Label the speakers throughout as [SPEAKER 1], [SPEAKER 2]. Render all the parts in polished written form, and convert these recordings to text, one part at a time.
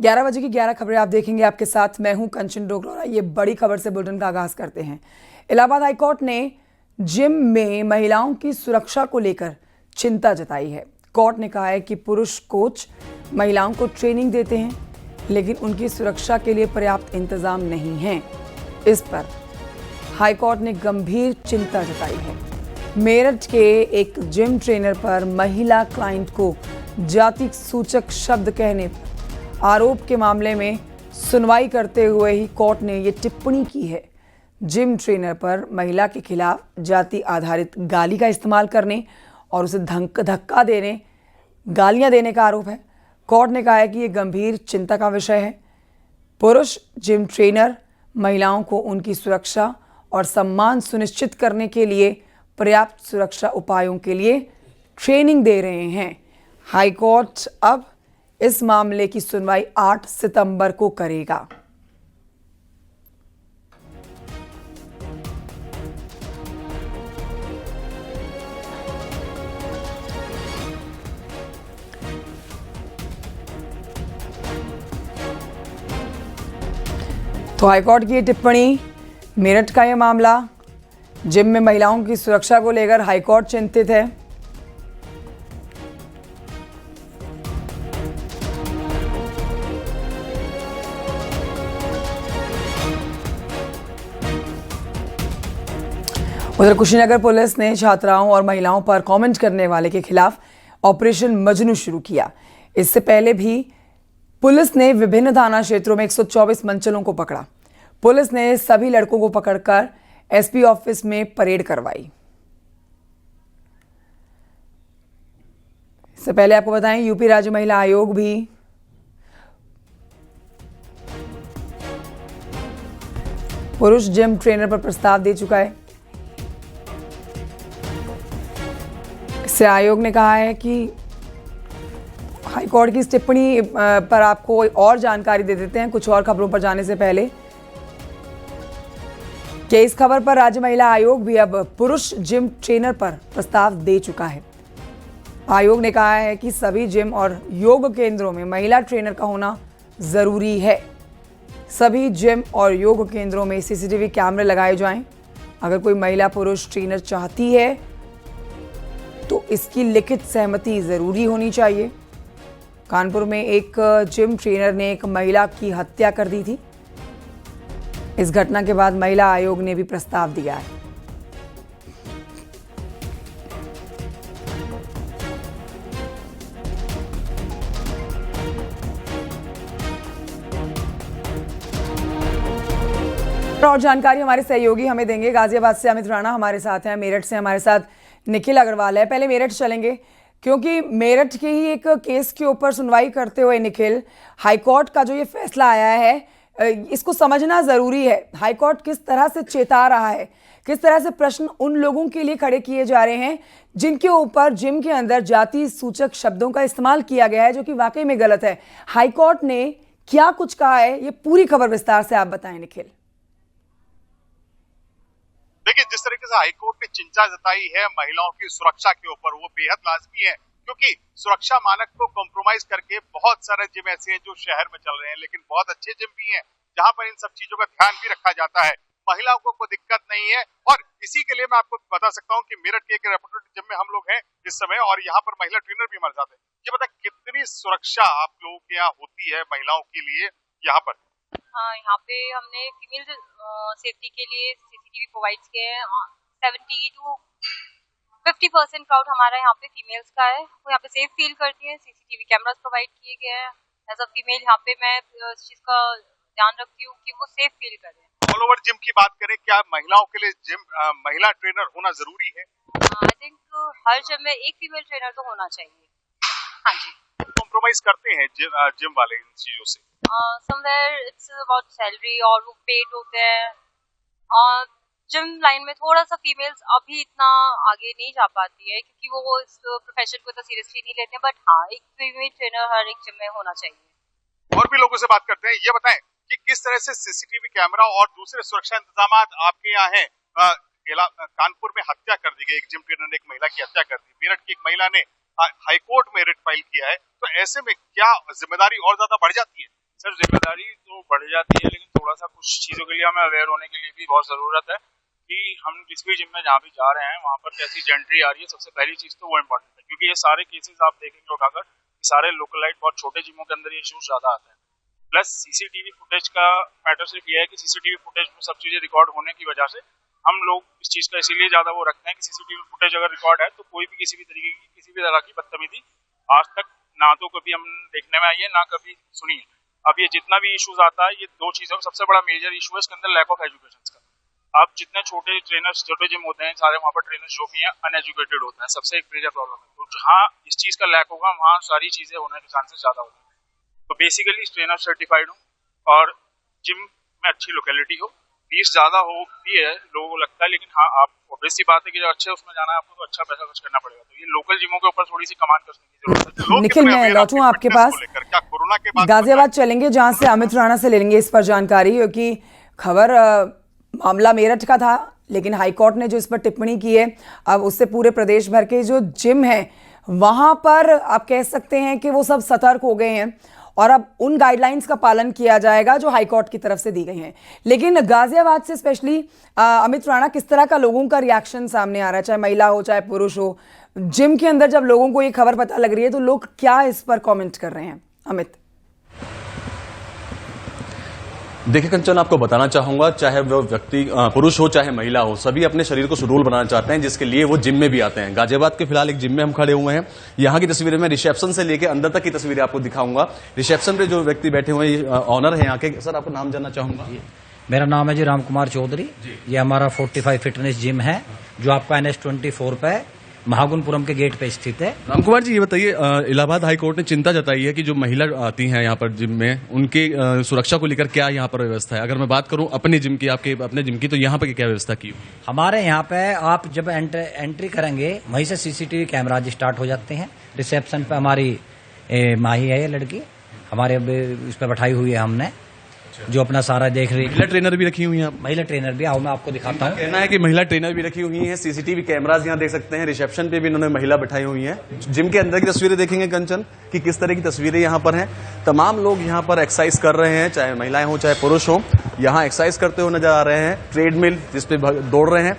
[SPEAKER 1] 11 बजे की 11 खबरें आप देखेंगे। आपके साथ मैं हूं कंचन डोगरा। ये बड़ी खबर से बुलेटिन का आगाज करते हैं। इलाहाबाद हाईकोर्ट ने जिम में महिलाओं की सुरक्षा को लेकर चिंता जताई है। कोर्ट ने कहा है कि पुरुष कोच महिलाओं को ट्रेनिंग देते हैं, लेकिन उनकी सुरक्षा के लिए पर्याप्त इंतजाम नहीं है। इस पर हाईकोर्ट ने गंभीर चिंता जताई है। मेरठ के एक जिम ट्रेनर पर महिला क्लाइंट को जाति सूचक शब्द कहने पर आरोप के मामले में सुनवाई करते हुए ही कोर्ट ने ये टिप्पणी की है। जिम ट्रेनर पर महिला के खिलाफ जाति आधारित गाली का इस्तेमाल करने और उसे धक्का देने, गालियां देने का आरोप है। कोर्ट ने कहा है कि ये गंभीर चिंता का विषय है। पुरुष जिम ट्रेनर महिलाओं को उनकी सुरक्षा और सम्मान सुनिश्चित करने के लिए पर्याप्त सुरक्षा उपायों के लिए ट्रेनिंग दे रहे हैं। हाईकोर्ट अब इस मामले की सुनवाई 8 सितंबर को करेगा। तो हाईकोर्ट की टिप्पणी, मेरठ का यह मामला, जिम में महिलाओं की सुरक्षा को लेकर हाईकोर्ट चिंतित है। उधर कुशीनगर पुलिस ने छात्राओं और महिलाओं पर कमेंट करने वाले के खिलाफ ऑपरेशन मजनू शुरू किया। इससे पहले भी पुलिस ने विभिन्न थाना क्षेत्रों में 124 मंचलों को पकड़ा। पुलिस ने सभी लड़कों को पकड़कर एसपी ऑफिस में परेड करवाई। इससे पहले आपको बताएं, यूपी राज्य महिला आयोग भी पुरुष जिम ट्रेनर पर प्रस्ताव दे चुका है। इससे आयोग ने कहा है कि हाईकोर्ट की इस टिप्पणी पर आपको और जानकारी दे देते हैं कुछ और खबरों पर जाने से पहले कि इस खबर पर राज्य महिला आयोग भी अब पुरुष जिम ट्रेनर पर प्रस्ताव दे चुका है। आयोग ने कहा है कि सभी जिम और योग केंद्रों में महिला ट्रेनर का होना जरूरी है। सभी जिम और योग केंद्रों में सीसीटीवी कैमरे लगाए जाएं। अगर कोई महिला पुरुष ट्रेनर चाहती है तो इसकी लिखित सहमति जरूरी होनी चाहिए। कानपुर में एक जिम ट्रेनर ने एक महिला की हत्या कर दी थी। इस घटना के बाद महिला आयोग ने भी प्रस्ताव दिया है। और जानकारी हमारे सहयोगी हमें देंगे। गाजियाबाद से अमित राणा हमारे साथ हैं, मेरठ से हमारे साथ निखिल अग्रवाल है। पहले मेरठ चलेंगे क्योंकि मेरठ के ही एक केस के ऊपर सुनवाई करते हुए निखिल, हाईकोर्ट का जो ये फैसला आया है इसको समझना जरूरी है। हाईकोर्ट किस तरह से चेता रहा है, किस तरह से प्रश्न उन लोगों के लिए खड़े किए जा रहे हैं जिनके ऊपर जिम के अंदर जाति सूचक शब्दों का इस्तेमाल किया गया है, जो कि वाकई में गलत है। हाईकोर्ट ने क्या कुछ कहा है, ये पूरी खबर विस्तार से आप बताएं निखिल।
[SPEAKER 2] देखिए, जिस तरीके से हाईकोर्ट ने चिंता जताई है महिलाओं की सुरक्षा के ऊपर, वो बेहद लाजमी है, क्योंकि सुरक्षा मानक को कॉम्प्रोमाइज करके बहुत सारे जिम ऐसे हैं जो शहर में चल रहे हैं, लेकिन बहुत अच्छे जिम भी हैं जहां पर इन सब चीजों का ध्यान भी रखा जाता है। महिलाओं को कोई दिक्कत नहीं है। और इसी के लिए मैं आपको बता सकता हूं कि मेरठ के एक रेपुटेड जिम में हम लोग हैं इस समय, और यहाँ पर महिला ट्रेनर भी मर जाते हैं। ये बता कितनी सुरक्षा आप लोगों के यहाँ होती है महिलाओं के लिए यहाँ पर?
[SPEAKER 3] हाँ, यहाँ पे हमने फीमेल सेफ्टी के लिए सीसीटीवी प्रोवाइड किए हैं। 70 to 50% क्राउड हमारा यहाँ पे फीमेल्स का है, वो यहाँ पे सेफ फील करती है। सीसीटीवी कैमरास प्रोवाइड किए गए हैं। एज अ फीमेल यहाँ पे मैं इस चीज का ध्यान रखती हूँ कि वो सेफ फील करें।
[SPEAKER 2] ऑल ओवर जिम की बात करें, क्या महिलाओं के लिए जिम महिला ट्रेनर होना जरूरी है?
[SPEAKER 3] आई थिंक हर जिम में एक फीमेल ट्रेनर तो होना चाहिए। हाँ जी।
[SPEAKER 2] कॉम्प्रोमाइज करते हैं जिम वाले इन चीजों से?
[SPEAKER 3] समवेयर इट्स अबाउट सैलरी, और वो पेड होते हैं। जिम लाइन में थोड़ा सा फीमेल्स अभी इतना आगे नहीं जा पाती है क्योंकि वो इस प्रोफेशन को इतना सीरियसली नहीं लेते हैं। बट हाँ, एक फीमेल ट्रेनर हर एक जिम में होना चाहिए।
[SPEAKER 2] और भी लोगों से बात करते हैं। ये बताएं कि किस तरह से सीसीटीवी कैमरा और दूसरे सुरक्षा इंतजाम आपके यहाँ हैं? कानपुर में हत्या कर दी गई, एक जिम ट्रेनर ने एक महिला की हत्या कर दी। मेरठ की एक महिला ने हाईकोर्ट में रिट फाइल किया है, तो ऐसे में क्या जिम्मेदारी और ज्यादा बढ़ जाती है?
[SPEAKER 4] सर जिम्मेदारी तो बढ़ जाती है, लेकिन थोड़ा सा कुछ चीजों के लिए हमें अवेयर होने के लिए भी बहुत जरूरत है कि हम जिस भी जिम में जहाँ भी जा रहे हैं वहाँ पर कैसी जेंट्री आ रही है। सबसे पहली चीज तो वो इम्पोर्टेंट है, क्योंकि ये सारे केसेस आप देखेंगे उठाकर, सारे लोकलाइट बहुत छोटे जिमों के अंदर ये इश्यूज ज्यादा आते हैं। प्लस सीसीटीवी फुटेज का मैटर सिर्फ ये है कि सीसीटीवी फुटेज में सब चीजें रिकॉर्ड होने की वजह से हम लोग इस चीज का इसीलिए ज्यादा वो रखते हैं कि सीसीटीवी फुटेज अगर रिकॉर्ड है तो कोई भी किसी भी तरीके की किसी भी तरह की बदतमीजी आज तक ना तो कभी हम देखने में आई है ना कभी सुनी है। अब ये जितना भी इश्यूज आता है, ये दो चीजों सबसे बड़ा मेजर इशू है इसके अंदर, लैक ऑफ एजुकेशन का। अब जितने छोटे ट्रेनर्स, छोटे जिम होते हैं, सारे वहाँ पर ट्रेनर्स जो भी हैं अनएजुकेटेड होते हैं, सबसे एक मेजर प्रॉब्लम है। तो जहाँ इस चीज का लैक होगा वहाँ सारी चीजें होने के चांसेस ज्यादा होते हैं। तो बेसिकली ट्रेनर सर्टिफाइड हो और जिम में अच्छी लोकेलिटी हो, फीस ज्यादा होती है लोगों को लगता है, लेकिन हाँ आप ऑब्वियस सी बात है कि जब अच्छे उसमें जाना है आपको तो अच्छा पैसा खर्च करना पड़ेगा। तो ये लोकल जिमों के ऊपर थोड़ी सी कमान कसने की जरूरत है।
[SPEAKER 1] निखिल, मैं लौटूं आपके पास,
[SPEAKER 2] क्या कोरोना के बाद
[SPEAKER 1] गाजियाबाद चलेंगे जहां से अमित राणा से ले लेंगे इस पर जानकारी, क्योंकि खबर मामला मेरठ का था, लेकिन हाईकोर्ट ने जो इस पर टिप्पणी की है अब उससे पूरे प्रदेश भर के जो जिम हैं वहां पर आप कह सकते हैं कि वो सब सतर्क हो गए हैं और अब उन गाइडलाइंस का पालन किया जाएगा जो हाईकोर्ट की तरफ से दी गई हैं। लेकिन गाजियाबाद से स्पेशली अमित राणा, किस तरह का लोगों का रिएक्शन सामने आ रहा है, चाहे महिला हो चाहे पुरुष हो? जिम के अंदर जब लोगों को ये खबर पता लग रही है तो लोग क्या इस पर कमेंट कर रहे हैं? अमित,
[SPEAKER 5] देखिए कंचन, आपको बताना चाहूंगा, चाहे वो व्यक्ति पुरुष हो चाहे महिला हो, सभी अपने शरीर को सुडौल बनाना चाहते हैं, जिसके लिए वो जिम में भी आते हैं। गाजियाबाद के फिलहाल एक जिम में हम खड़े हुए हैं। यहाँ की तस्वीरें मैं रिसेप्शन से लेके अंदर तक की तस्वीरें आपको दिखाऊंगा। रिसेप्शन पे जो व्यक्ति बैठे हुए हैं ऑनर है यहाँ के। सर, आपको नाम जानना चाहूंगा।
[SPEAKER 6] मेरा नाम है जी राम कुमार चौधरी। ये हमारा 45 फिटनेस जिम है जो आपका NH24 पे महागुनपुरम के गेट पे स्थित है।
[SPEAKER 5] राम कुमार जी, ये बताइए, इलाहाबाद हाई कोर्ट ने चिंता जताई है कि जो महिला आती हैं यहाँ पर जिम में, उनकी सुरक्षा को लेकर क्या यहाँ पर व्यवस्था है? अगर मैं बात करूँ अपनी जिम की, आपके अपने जिम की, तो यहाँ पर क्या व्यवस्था की? हमारे
[SPEAKER 6] यहाँ पे आप जब एंट्री करेंगे वहीं से सीसीटीवी कैमरा स्टार्ट हो जाते हैं। रिसेप्शन पे हमारी माही है, ये लड़की हमारे इस पे बैठाई हुई है हमने, जो अपना सारा देख रही है।
[SPEAKER 5] महिला ट्रेनर भी रखी हुई हैं?
[SPEAKER 6] महिला ट्रेनर भी, आओ मैं आपको दिखाता हूँ।
[SPEAKER 5] कहना है कि महिला ट्रेनर भी रखी हुई हैं। सीसीटीवी कैमरास यहाँ देख सकते हैं। रिसेप्शन पे भी इन्होंने महिला बैठाई हुई हैं। जिम के अंदर की तस्वीरें देखेंगे कंचन कि किस तरह की तस्वीरें यहाँ पर हैं। तमाम लोग यहाँ पर एक्सरसाइज कर रहे हैं, चाहे महिलाएं हो चाहे पुरुष हो, यहाँ एक्सरसाइज करते हुए नजर आ रहे हैं। ट्रेडमिल जिसपे दौड़ रहे हैं।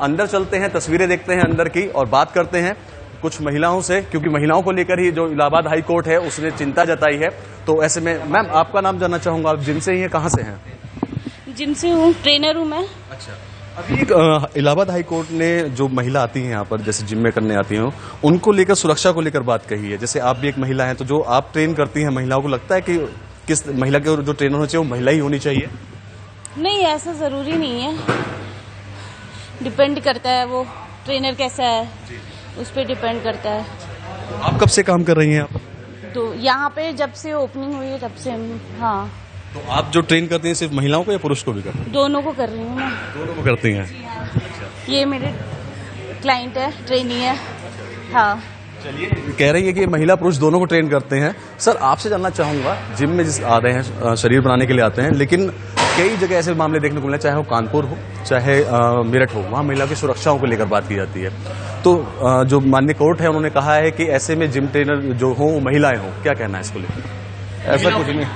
[SPEAKER 5] अंदर चलते हैं, तस्वीरें देखते हैं अंदर की और बात करते हैं कुछ महिलाओं से, क्योंकि महिलाओं को लेकर ही जो इलाहाबाद हाई कोर्ट है उसने चिंता जताई है। तो ऐसे में मैम, आपका नाम जानना चाहूंगा, आप जिम से ही हैं, कहाँ से हैं?
[SPEAKER 7] जिम से हूँ, ट्रेनर हूँ मैं।
[SPEAKER 5] अच्छा, अभी इलाहाबाद हाई कोर्ट ने जो महिला आती हैं यहाँ पर, जैसे जिम में करने आती हैं, उनको लेकर सुरक्षा को लेकर बात कही है। जैसे आप भी एक महिला हैं, तो जो आप ट्रेन करती हैं महिलाओं को, लगता है कि किस महिला के जो ट्रेनर होना चाहिए वो महिला ही होनी चाहिए?
[SPEAKER 7] नहीं, ऐसा जरूरी नहीं है, डिपेंड करता है वो ट्रेनर कैसा है, उस पर डिपेंड करता है।
[SPEAKER 5] आप कब से काम कर रही हैं? आप
[SPEAKER 7] तो यहाँ पे जब से ओपनिंग हुई है तब से हाँ।
[SPEAKER 5] तो आप जो ट्रेन करती हैं सिर्फ महिलाओं को या पुरुष को भी करती हैं?
[SPEAKER 7] दोनों को कर रही हूँ मैं।
[SPEAKER 5] दोनों को करती हैं?
[SPEAKER 7] ये मेरे क्लाइंट है, ट्रेनी है। हाँ,
[SPEAKER 5] चलिए, कह रही है कि महिला पुरुष दोनों को ट्रेन करते हैं। सर, आपसे जानना चाहूंगा, जिम में जिस आ रहे हैं शरीर बनाने के लिए आते हैं, लेकिन कई जगह ऐसे मामले देखने को मिले, चाहे वो कानपुर हो चाहे मेरठ हो, वहाँ महिला की सुरक्षाओं को लेकर बात की जाती है। तो जो माननीय कोर्ट है उन्होंने कहा है कि ऐसे में जिम ट्रेनर जो हो महिलाएं हो, क्या कहना है इसको लेकर?
[SPEAKER 8] ऐसा कुछ नहीं,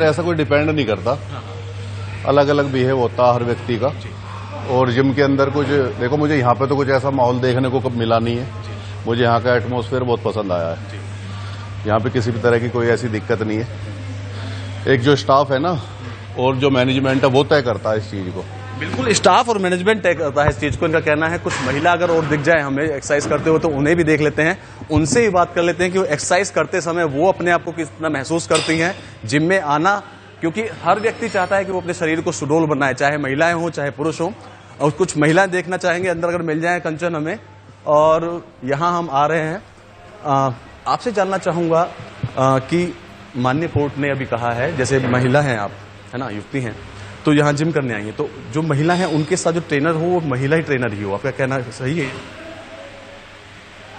[SPEAKER 8] ऐसा कोई डिपेंड नहीं करता, अलग अलग बिहेव होता हर व्यक्ति का। और जिम के अंदर कुछ देखो, मुझे यहाँ पे तो कुछ ऐसा माहौल देखने को कब मिला नहीं है। मुझे यहाँ का एटमॉस्फेयर बहुत पसंद आया है। यहाँ पे किसी भी तरह की कोई ऐसी दिक्कत नहीं है। एक जो स्टाफ है ना और जो मैनेजमेंट है वो तय करता है इस चीज को।
[SPEAKER 5] बिल्कुल, स्टाफ और मैनेजमेंट तय करता है इस चीज को। इनका कहना है कुछ महिला अगर और दिख जाए हमें एक्सरसाइज करते हो तो उन्हें भी देख लेते हैं, उनसे ही बात कर लेते हैं कि वो एक्सरसाइज करते समय वो अपने आप को कितना महसूस करती हैं जिम में आना, क्योंकि हर व्यक्ति चाहता है कि वो अपने शरीर को सुडौल बनाए, चाहे महिलाएं हो चाहे पुरुष हो। और कुछ महिलाएं देखना चाहेंगे अंदर, अगर मिल जाए कंचन हमें। और यहाँ हम आ रहे हैं, आपसे जानना चाहूंगा कि माननीय कोर्ट ने अभी कहा है, जैसे महिला हैं आप, है ना, युवती हैं, तो यहाँ जिम करने आई है, तो जो महिला है उनके साथ जो ट्रेनर हो वो महिला ही ट्रेनर ही हो, आपका कहना सही है?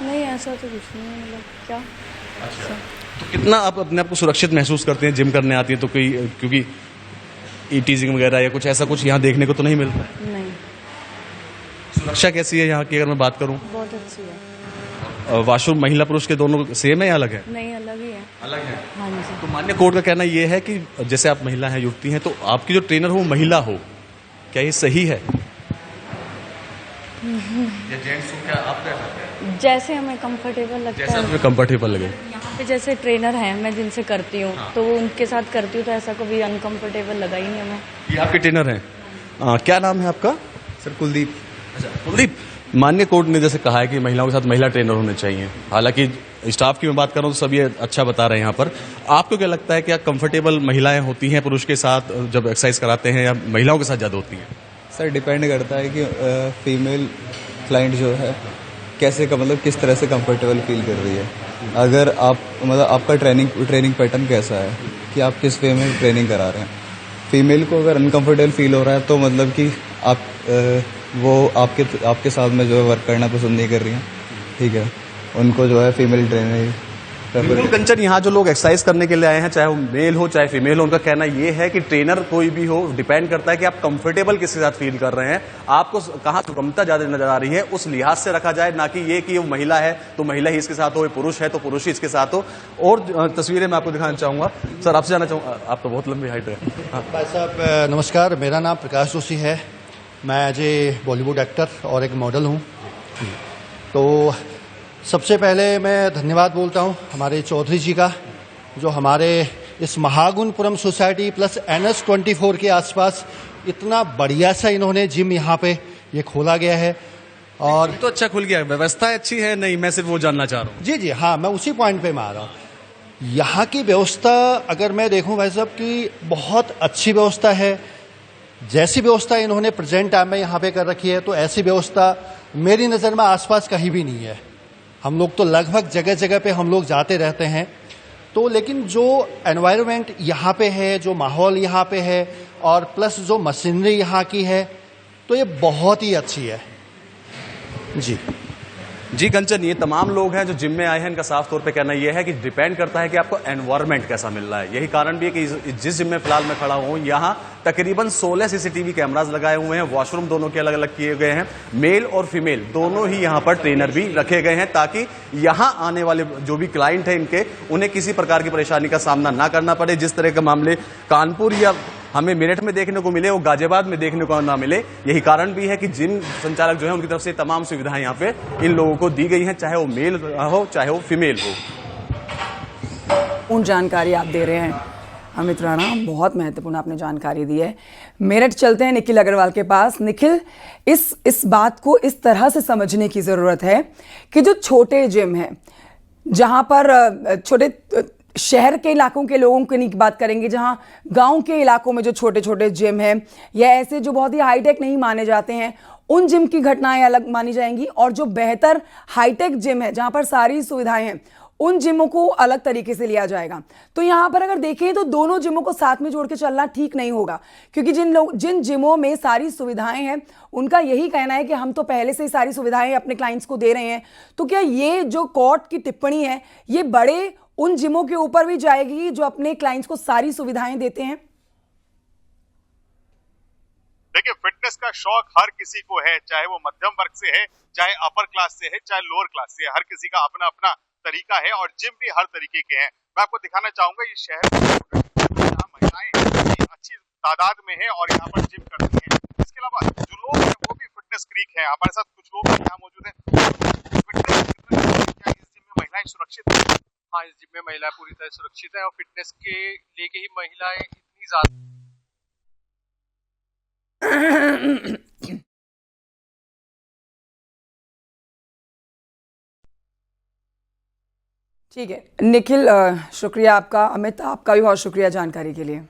[SPEAKER 7] नहीं, ऐसा तो कुछ नहीं है, मतलब क्या। अच्छा,
[SPEAKER 5] तो कितना आप अपने आप को सुरक्षित महसूस करते हैं जिम करने आती है तो? कोई क्योंकि टीजिंग वगैरह या कुछ ऐसा कुछ यहाँ देखने को तो नहीं मिलता है?
[SPEAKER 7] नहीं।
[SPEAKER 5] सुरक्षा कैसी है यहाँ की, अगर मैं बात करूँ?
[SPEAKER 7] बहुत अच्छी है।
[SPEAKER 5] वॉशरूम महिला पुरुष के दोनों सेम है या अलग है?
[SPEAKER 7] नहीं, अलग ही है।
[SPEAKER 5] अलग है।
[SPEAKER 7] हाँ जी।
[SPEAKER 5] तो मान्य कोर्ट का कहना ये है कि जैसे आप महिला हैं, युवती हैं, तो आपकी जो ट्रेनर हो वो महिला हो, क्या ये सही है? या जेंट्स हो, क्या आप क्या करते हैं?
[SPEAKER 7] जैसे हमें कंफर्टेबल लगता
[SPEAKER 5] जैसे
[SPEAKER 7] है।
[SPEAKER 5] आपको कंफर्टेबल लगे।
[SPEAKER 7] यहाँ पे जैसे ट्रेनर हैं, मैं जिनसे करती हूँ, तो वो उनके साथ करती हूँ, तो ऐसा कभी अनकंफर्टेबल लगा ही नहीं हमें।
[SPEAKER 5] ये आपके ट्रेनर हैं? क्या नाम है आपका?
[SPEAKER 9] सर कुलदीप।
[SPEAKER 5] अच्छा, कुलदीप, मान्य कोर्ट ने जैसे कहा है कि महिलाओं के साथ महिला ट्रेनर होने चाहिए, हालांकि स्टाफ की मैं बात कर रहा हूँ तो सब ये अच्छा बता रहे हैं यहाँ पर, आपको क्या लगता है क्या कंफर्टेबल महिलाएं होती हैं पुरुष के साथ जब एक्सरसाइज कराते हैं, या महिलाओं के साथ ज़्यादा होती हैं?
[SPEAKER 9] सर डिपेंड करता है कि फीमेल क्लाइंट जो है कैसे का मतलब किस तरह से कंफर्टेबल फील कर रही है। अगर आप मतलब आपका ट्रेनिंग पैटर्न कैसा है कि आप किस वे में ट्रेनिंग करा रहे हैं। फीमेल को अगर अनकंफर्टेबल फील हो रहा है तो मतलब कि आप वो आपके साथ में जो है वर्क करना पसंद नहीं कर रही हैं, ठीक है, उनको जो है फीमेल ट्रेनर
[SPEAKER 5] बिल्कुल कंचन, यहाँ जो लोग एक्सरसाइज करने के लिए आए हैं, चाहे वो मेल हो चाहे फीमेल हो, उनका कहना ये है कि ट्रेनर कोई भी हो, डिपेंड करता है कि आप कंफर्टेबल किसके साथ फील कर रहे हैं, आपको कहाँ सुगमता ज्यादा नजर आ रही है उस लिहाज से रखा जाए, ना कि ये कि वो महिला है तो महिला ही इसके साथ हो, पुरुष है तो पुरुष ही इसके साथ हो। और तस्वीरें मैं आपको दिखाना चाहूंगा। सर आपसे जाना चाहूंगा, आप तो बहुत लंबी हाइट है।
[SPEAKER 10] भाई साहब नमस्कार, मेरा नाम प्रकाश जोशी है, मैं एज ए बॉलीवुड एक्टर और एक मॉडल हूँ। तो सबसे पहले मैं धन्यवाद बोलता हूँ हमारे चौधरी जी का, जो हमारे इस महागुणपुरम सोसाइटी प्लस NS24 के आसपास इतना बढ़िया सा इन्होंने जिम यहाँ पे ये खोला गया है। और
[SPEAKER 5] तो अच्छा खुल गया, व्यवस्था अच्छी है? नहीं, मैं सिर्फ वो जानना चाह रहा हूँ।
[SPEAKER 10] जी, हाँ, मैं उसी पॉइंट पे मैं आ रहा हूँ। यहाँ की व्यवस्था अगर मैं देखूँ भाई साहब की बहुत अच्छी व्यवस्था है। जैसी व्यवस्था इन्होंने प्रेजेंट टाइम में यहाँ पे कर रखी है, तो ऐसी व्यवस्था मेरी नज़र में आसपास कहीं भी नहीं है। हम लोग तो लगभग जगह जगह पे हम लोग जाते रहते हैं, तो लेकिन जो एनवायरनमेंट यहाँ पे है, जो माहौल यहाँ पे है, और प्लस जो मशीनरी यहाँ की है, तो ये बहुत ही अच्छी है। जी
[SPEAKER 5] कंचन, ये तमाम लोग हैं जो जिम में आए हैं, इनका साफ तौर पे कहना यह है कि डिपेंड करता है कि आपको एनवायरनमेंट कैसा मिल रहा है। यही कारण भी है कि जिस जिम में फिलहाल मैं खड़ा हूं, यहाँ तकरीबन 16 सीसीटीवी कैमरास लगाए हुए हैं, वॉशरूम दोनों के अलग अलग किए गए हैं, मेल और फीमेल दोनों ही यहाँ पर ट्रेनर भी रखे गए हैं, ताकि यहाँ आने वाले जो भी क्लाइंट हैं इनके, उन्हें किसी प्रकार की परेशानी का सामना ना करना पड़े। जिस तरह के मामले कानपुर या हमें मेरठ में देखने को मिले, वो गाजियाबाद में देखने को ना मिले। यही कारण भी है कि जिम संचालक जो है उनकी तरफ से तमाम सुविधाएं यहाँ पे इन लोगों को दी गई हैं, चाहे वो मेल हो चाहे वो फीमेल हो।
[SPEAKER 1] पूर्ण जानकारी आप दे रहे हैं अमित राणा, बहुत महत्वपूर्ण आपने जानकारी दी है। मेरठ चलते हैं निखिल अग्रवाल के पास। निखिल, इस बात को इस तरह से समझने की जरूरत है कि जो छोटे जिम हैं, जहां पर छोटे शहर के इलाकों के लोगों की बात करेंगे, जहां गांव के इलाकों में जो छोटे छोटे जिम हैं या ऐसे जो बहुत ही हाईटेक नहीं माने जाते हैं, उन जिम की घटनाएं अलग मानी जाएंगी, और जो बेहतर हाईटेक जिम है जहां पर सारी सुविधाएं हैं, उन जिमों को अलग तरीके से लिया जाएगा। तो यहां पर अगर देखें तो दोनों जिमों को साथ में जोड़ के चलना ठीक नहीं होगा, क्योंकि जिन जिमों में सारी सुविधाएं हैं उनका यही कहना है कि हम तो पहले से ही सारी सुविधाएं अपने क्लाइंट्स को दे रहे हैं। तो क्या ये जो कोर्ट की टिप्पणी है ये बड़े उन जिमों के ऊपर भी जाएगी जो अपने क्लाइंट्स को सारी सुविधाएं देते हैं?
[SPEAKER 2] देखिए, फिटनेस का शौक हर किसी को है, चाहे वो मध्यम वर्ग से है, चाहे अपर क्लास से है, चाहे लोअर क्लास से है। हर किसी का अपना अपना तरीका है और जिम भी हर तरीके के हैं। मैं आपको दिखाना चाहूंगा ये शहर जहाँ महिलाएं अच्छी तादाद में है और यहाँ पर जिम करती हैं। इसके अलावा जो लोग हैं वो भी फिटनेस फ्रीक हैं। हमारे साथ कुछ लोग यहाँ मौजूद हैं। क्या इस जिम में महिलाएं सुरक्षित हैं?
[SPEAKER 11] हाँ, इस जिम में महिलाएं पूरी तरह सुरक्षित है और फिटनेस के लेके ही महिलाएं इतनी ज्यादा
[SPEAKER 1] ठीक है निखिल, शुक्रिया आपका। अमित, आपका भी बहुत शुक्रिया जानकारी के लिए।